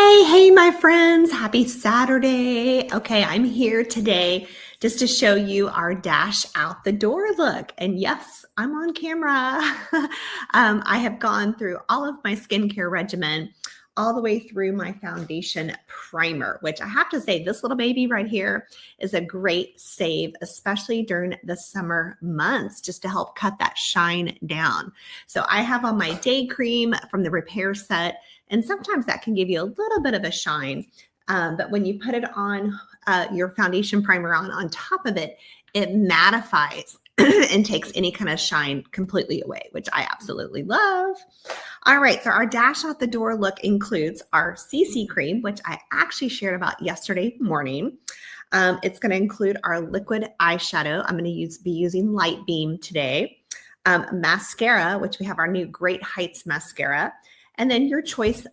Hey, my friends, happy Saturday. Okay, I'm here today just to show you our dash out the door look. And yes, I'm on camera. I have gone through all of my skincare regimen, all the way through my foundation primer, which I have to say, this little baby right here is a great save, especially during the summer months, just to help cut that shine down. So I have on my day cream from the Repair Set, and sometimes that can give you a little bit of a shine. But when you put it on your foundation primer on top of it, it mattifies and takes any kind of shine completely away, which I absolutely love. All right, so our dash out the door look includes our CC cream, which I actually shared about yesterday morning. It's going to include our liquid eyeshadow. I'm going to be using Light Beam today. Mascara, which we have our new Great Heights mascara. And then your choice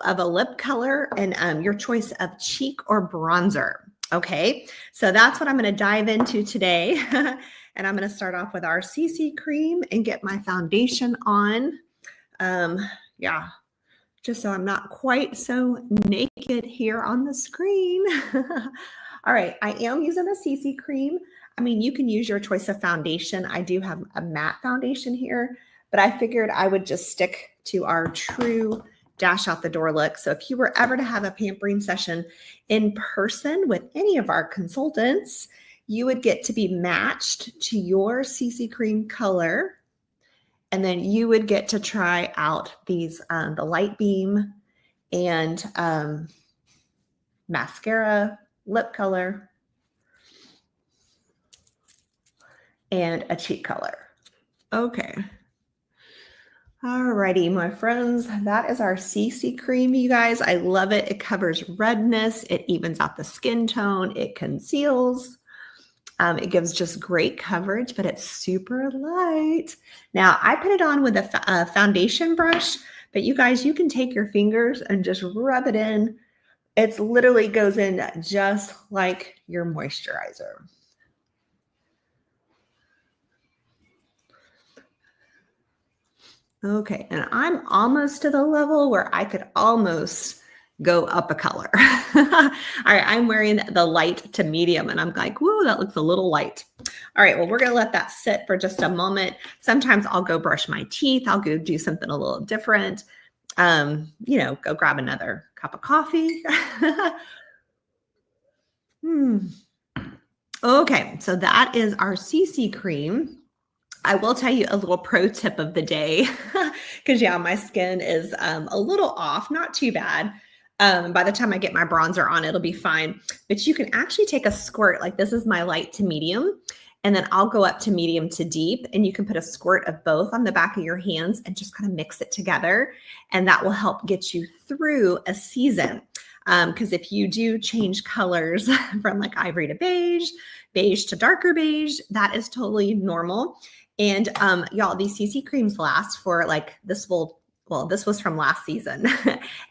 of a lip color and your choice of cheek or bronzer. Okay, so that's what I'm going to dive into today. And I'm going to start off with our CC cream and get my foundation on. Yeah, just so I'm not quite so naked here on the screen. All right, I am using the CC cream. I mean, you can use your choice of foundation. I do have a matte foundation here, but I figured I would just stick to our true dash out the door look. So if you were ever to have a pampering session in person with any of our consultants, you would get to be matched to your CC cream color. And then you would get to try out these, the Light Beam and mascara, lip color, and a cheek color. Okay. Alrighty, my friends, that is our CC cream, you guys. I love it. It covers redness. It evens out the skin tone. It conceals. It gives just great coverage, but it's super light. Now, I put it on with a foundation brush, but you guys, you can take your fingers and just rub it in. It literally goes in just like your moisturizer. Okay, and I'm almost to the level where I could almost go up a color. All right, I'm wearing the light to medium, and I'm like, whoa, that looks a little light. All right, well, we're gonna let that sit for just a moment. Sometimes I'll go brush my teeth. I'll go do something a little different. You know, go grab another cup of coffee. Okay, so that is our CC cream. I will tell you a little pro tip of the day because yeah, my skin is a little off, not too bad. By the time I get my bronzer on, it'll be fine. But you can actually take a squirt, like this is my light to medium, and then I'll go up to medium to deep, and you can put a squirt of both on the back of your hands and just kind of mix it together. And that will help get you through a season. Because if you do change colors from like ivory to beige, beige to darker beige, that is totally normal. And y'all, these CC creams last for like this was from last season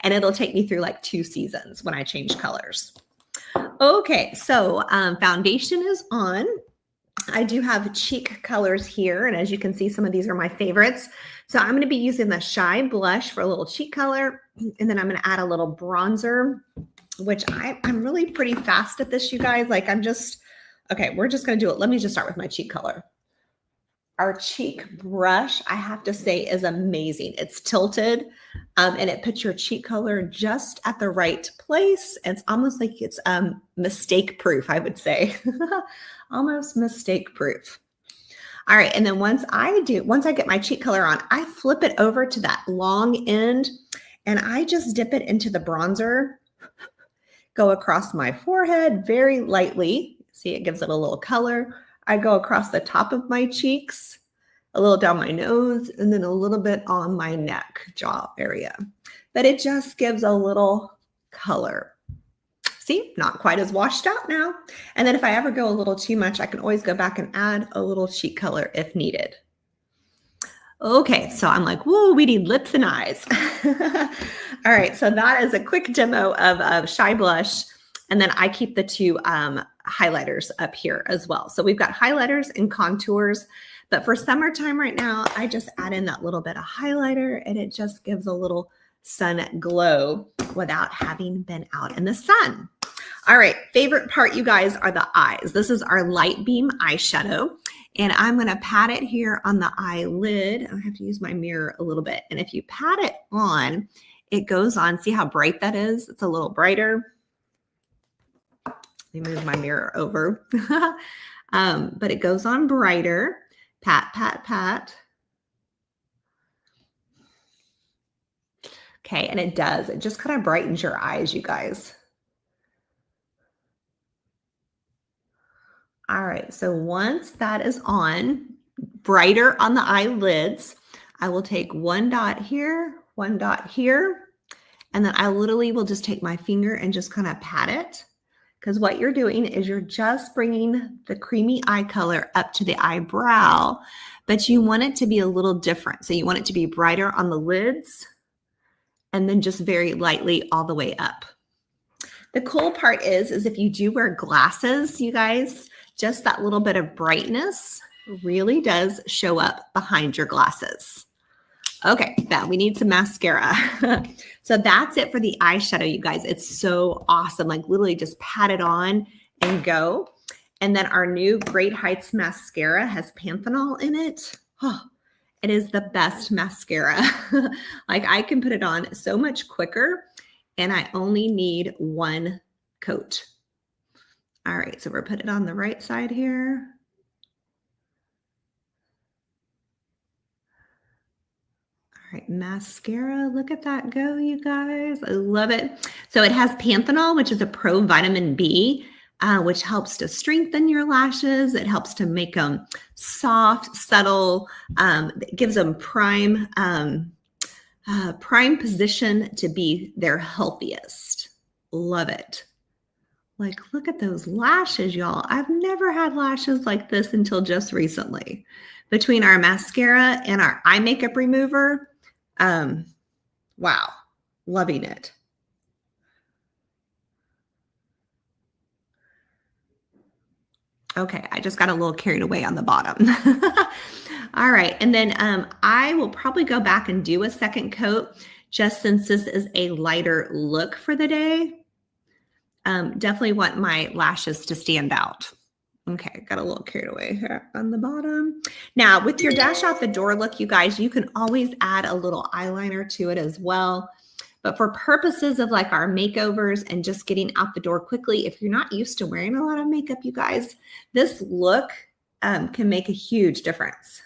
and it'll take me through like 2 seasons when I change colors. Okay, so foundation is on. I do have cheek colors here. And as you can see, some of these are my favorites. So I'm going to be using the Shy Blush for a little cheek color. And then I'm going to add a little bronzer, which I'm really pretty fast at this, you guys. Like okay, we're just going to do it. Let me just start with my cheek color. Our cheek brush, I have to say, is amazing. It's tilted and it puts your cheek color just at the right place. It's almost like it's mistake proof, I would say. Almost mistake proof. All right, and then once I get my cheek color on, I flip it over to that long end and I just dip it into the bronzer, go across my forehead very lightly. See, it gives it a little color. I go across the top of my cheeks, a little down my nose, and then a little bit on my neck, jaw area. But it just gives a little color. See, not quite as washed out now. And then if I ever go a little too much, I can always go back and add a little cheek color if needed. Okay, so I'm like, whoa, we need lips and eyes. All right, so that is a quick demo of Shy Blush. And then I keep the 2 highlighters up here as well. So we've got highlighters and contours, but for summertime right now, I just add in that little bit of highlighter and it just gives a little sun glow. without having been out in the sun. All right, favorite part, you guys, are the eyes. This is our Light Beam eyeshadow, and I'm going to pat it here on the eyelid. I have to use my mirror a little bit, and if you pat it on, it goes on. See how bright that is? It's a little brighter. Let me move my mirror over. But it goes on brighter. Pat, pat, pat. Okay, and it does. It just kind of brightens your eyes, you guys. All right, so once that is on, brighter on the eyelids, I will take one dot here, and then I literally will just take my finger and just kind of pat it. Because what you're doing is you're just bringing the creamy eye color up to the eyebrow, but you want it to be a little different. So you want it to be brighter on the lids and then just very lightly all the way up. The cool part is if you do wear glasses, you guys, just that little bit of brightness really does show up behind your glasses. Okay, now we need some mascara. So that's it for the eyeshadow, you guys. It's so awesome. Like literally just pat it on and go. And then our new Great Heights mascara has Panthenol in it. Oh, it is the best mascara. Like I can put it on so much quicker and I only need one coat. All right, so we're putting it on the right side here. All right, mascara, look at that go, you guys. I love it. So it has Panthenol, which is a pro vitamin B, which helps to strengthen your lashes. It helps to make them soft, subtle. It gives them prime position to be their healthiest. Love it. Like, look at those lashes, y'all. I've never had lashes like this until just recently. Between our mascara and our eye makeup remover, wow, loving it. Okay, I just got a little carried away on the bottom. All right, and then I will probably go back and do a second coat just since this is a lighter look for the day. Definitely want my lashes to stand out. Okay, got a little carried away here on the bottom. Now, with your dash out the door look, you guys, you can always add a little eyeliner to it as well. But for purposes of like our makeovers and just getting out the door quickly, if you're not used to wearing a lot of makeup, you guys, this look can make a huge difference.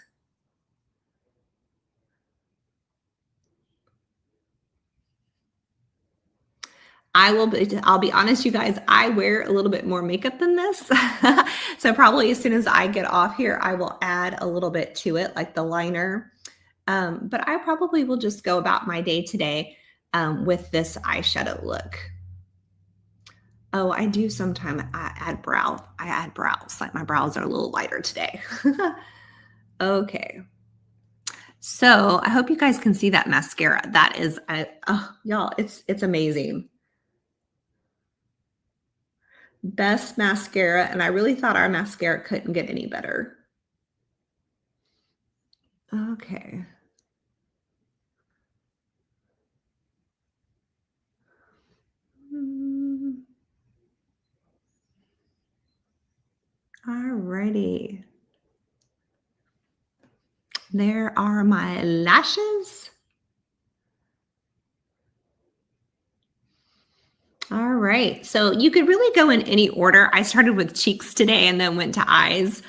I'll be honest, you guys, I wear a little bit more makeup than this. So probably as soon as I get off here, I will add a little bit to it, like the liner. But I probably will just go about my day today with this eyeshadow look. Oh, I do sometimes I add brows, like my brows are a little lighter today. Okay. So I hope you guys can see that mascara. That is, y'all, it's amazing. Best mascara, and I really thought our mascara couldn't get any better. Okay. All righty. There are my lashes. All right. So you could really go in any order. I started with cheeks today and then went to eyes.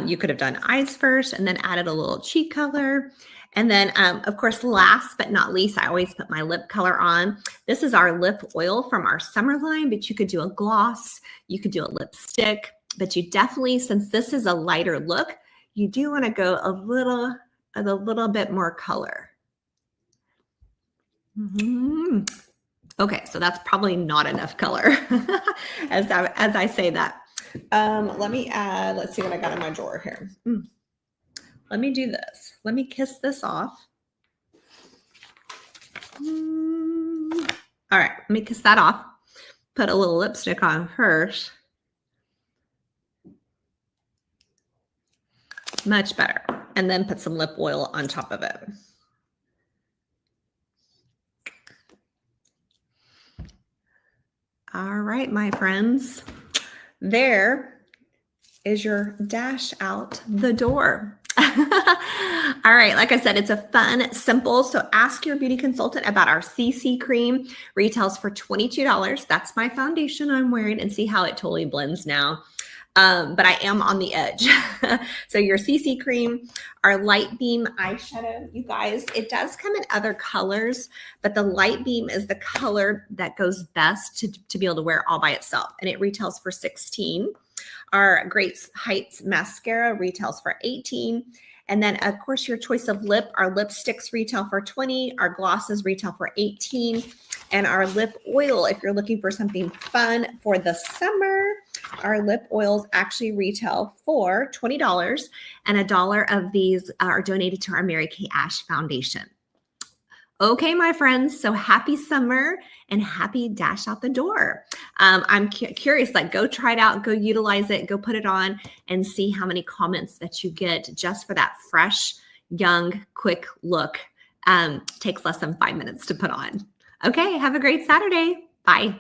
You could have done eyes first and then added a little cheek color. And then, of course, last but not least, I always put my lip color on. This is our lip oil from our summer line, but you could do a gloss. You could do a lipstick, but you definitely, since this is a lighter look, you do want to go a little bit more color. Okay, so that's probably not enough color as I say that. Let me add, let's see what I got in my drawer here. Let me do this. Let me kiss this off. All right, let me kiss that off. Put a little lipstick on first. Much better. And then put some lip oil on top of it. All right, my friends, there is your dash out the door. All right, like I said, it's a fun, simple. So ask your beauty consultant about our CC cream. Retails for $22. That's my foundation I'm wearing, and see how it totally blends now. But I am on the edge. So your CC cream, our Light Beam eyeshadow, you guys, it does come in other colors, but the Light Beam is the color that goes best to be able to wear all by itself. And it retails for $16. Our Great Heights mascara retails for $18. And then, of course, your choice of lip, our lipsticks retail for $20. Our glosses retail for $18. And our lip oil, if you're looking for something fun for the summer, our lip oils actually retail for $20. And $1 of these are donated to our Mary Kay Ash Foundation. Okay, my friends, so happy summer and happy dash out the door. I'm curious, like go try it out, go utilize it, go put it on and see how many comments that you get just for that fresh, young, quick look. Takes less than 5 minutes to put on. Okay, have a great Saturday. Bye.